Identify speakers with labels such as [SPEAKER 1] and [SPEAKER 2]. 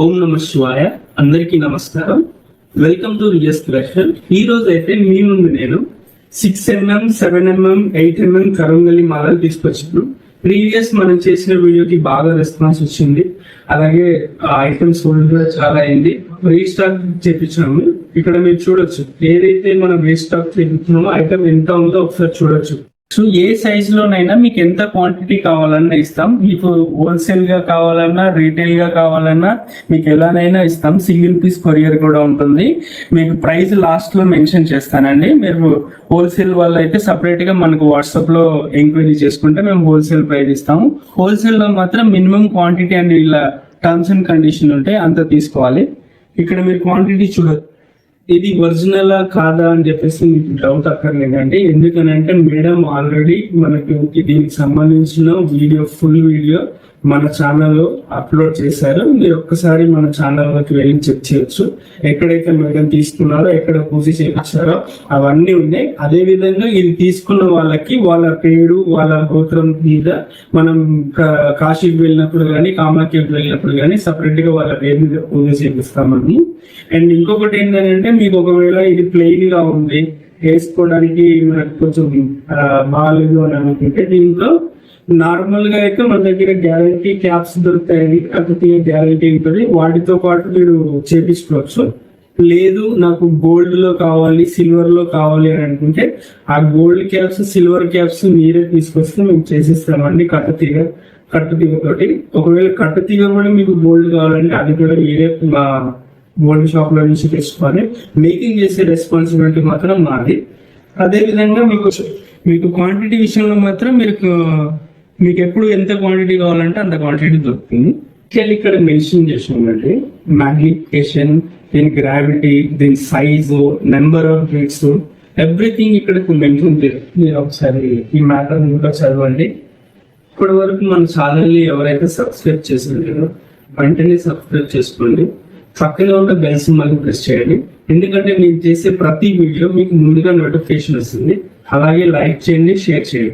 [SPEAKER 1] ఓం నమ శివాయ. అందరికీ నమస్కారం. వెల్కమ్ టు రియస్ క్రియేషన్. ఈ రోజు అయితే మీ ముందు నేను 6mm, 7mm, 8mm కరంగలి మాలలు తీసుకొచ్చాను. ప్రీవియస్ మనం చేసిన వీడియోకి బాగా రెస్పాన్స్ వచ్చింది. అలాగే ఐటమ్స్ కూడా చాలా అయింది. రీస్టాక్ చేపించాము. ఇక్కడ మీరు చూడొచ్చు, ఏదైతే మనం రీస్టాక్ చేపించామో ఐటమ్ ఎంత ఉందో ఒకసారి చూడొచ్చు. సో ఏ సైజ్ లోనైనా మీకు ఎంత క్వాంటిటీ కావాలన్నా ఇస్తాం. మీకు హోల్సేల్ గా కావాలన్నా, రీటైల్ గా కావాలన్నా మీకు ఎలానైనా ఇస్తాం. సింగిల్ పీస్ కొరియర్ కూడా ఉంటుంది. మీకు ప్రైస్ లాస్ట్ లో మెన్షన్ చేస్తానండి. మీరు హోల్సేల్ వాళ్ళు అయితే సపరేట్ గా మనకు వాట్సాప్ లో ఎంక్వైరీ చేసుకుంటే మేము హోల్సేల్ ప్రైస్ ఇస్తాము. హోల్సేల్ లో మాత్రం మినిమం క్వాంటిటీ అని ఇలా టర్మ్స్ అండ్ కండిషన్ ఉంటాయి, అంత తీసుకోవాలి. ఇక్కడ మీరు క్వాంటిటీ చూడొచ్చు. ఇది ఒరిజినలా కాదా అని చెప్పేసి మీకు డౌట్ అక్కర్లేదండి. ఎందుకనంటే మేడం ఆల్రెడీ మనకు దీనికి సంబంధించిన ఫుల్ వీడియో మన ఛానల్లో అప్లోడ్ చేశారు. మీరు ఒక్కసారి మన ఛానల్లోకి వెళ్ళి చెక్ చేయొచ్చు. ఎక్కడైతే మేడం తీసుకున్నారో, ఎక్కడ పూజ చేయించారో అవన్నీ ఉన్నాయి. అదే విధంగా ఇది తీసుకున్న వాళ్ళకి వాళ్ళ పేరు, వాళ్ళ గోత్రం మీద మనం కాశీకి వెళ్ళినప్పుడు కానీ, కామాఖ్యకి వెళ్ళినప్పుడు కానీ సపరేట్ గా వాళ్ళ పేరు మీద పూజ చేపిస్తామని. అండ్ ఇంకొకటి ఏంటంటే, మీకు ఒకవేళ ఇది ప్లెయిన్ గా ఉంది, వేసుకోవడానికి మనకు కొంచెం బాగాలేదు అని అనుకుంటే దీంట్లో నార్మల్ గా అయితే మన దగ్గర గ్యారంటీ క్యాప్స్ దొరుకుతాయి, కాకపోతే గ్యారంటీ ఉంటుంది. వాటితో పాటు మీరు చేపించుకోవచ్చు. లేదు నాకు గోల్డ్ లో కావాలి, సిల్వర్ లో కావాలి అని అనుకుంటే ఆ గోల్డ్ క్యాప్స్, సిల్వర్ క్యాప్స్ మీరే తీసుకొస్తే మేము చేసిస్తామండి. కట్టుతీగ తోటి. ఒకవేళ కట్టుతీగ కూడా మీకు గోల్డ్ కావాలంటే అది కూడా మీరే మా గోల్డ్ షాప్ లో నుంచి తెచ్చుకోవాలి. మేకింగ్ చేసే రెస్పాన్సిబిలిటీ మాత్రం మాది. అదే విధంగా మీకు క్వాంటిటీ విషయంలో మాత్రం మీకు ఎప్పుడు ఎంత క్వాంటిటీ కావాలంటే అంత క్వాంటిటీ దొరుకుతుంది. ఇక్కడ మెన్షన్ చేసామండి మ్యాగ్నిఫికేషన్, దీని గ్రావిటీ, దీని size, number of beats, everything ఇక్కడ మెన్షన్. మీరు ఒకసారి ఈ మ్యాటర్ ఇంకా చదవండి. ఇప్పటి వరకు మన ఛానల్ని ఎవరైతే సబ్స్క్రైబ్ చేసింటారో వెంటనే సబ్స్క్రైబ్ చేసుకోండి. పక్కన ఉన్న బెల్ సింబల్ ప్రెస్ చేయండి. ఎందుకంటే నేను చేసే ప్రతి వీడియో మీకు ముందుగా నోటిఫికేషన్ వస్తుంది. అలాగే లైక్ చేయండి, షేర్ చేయండి.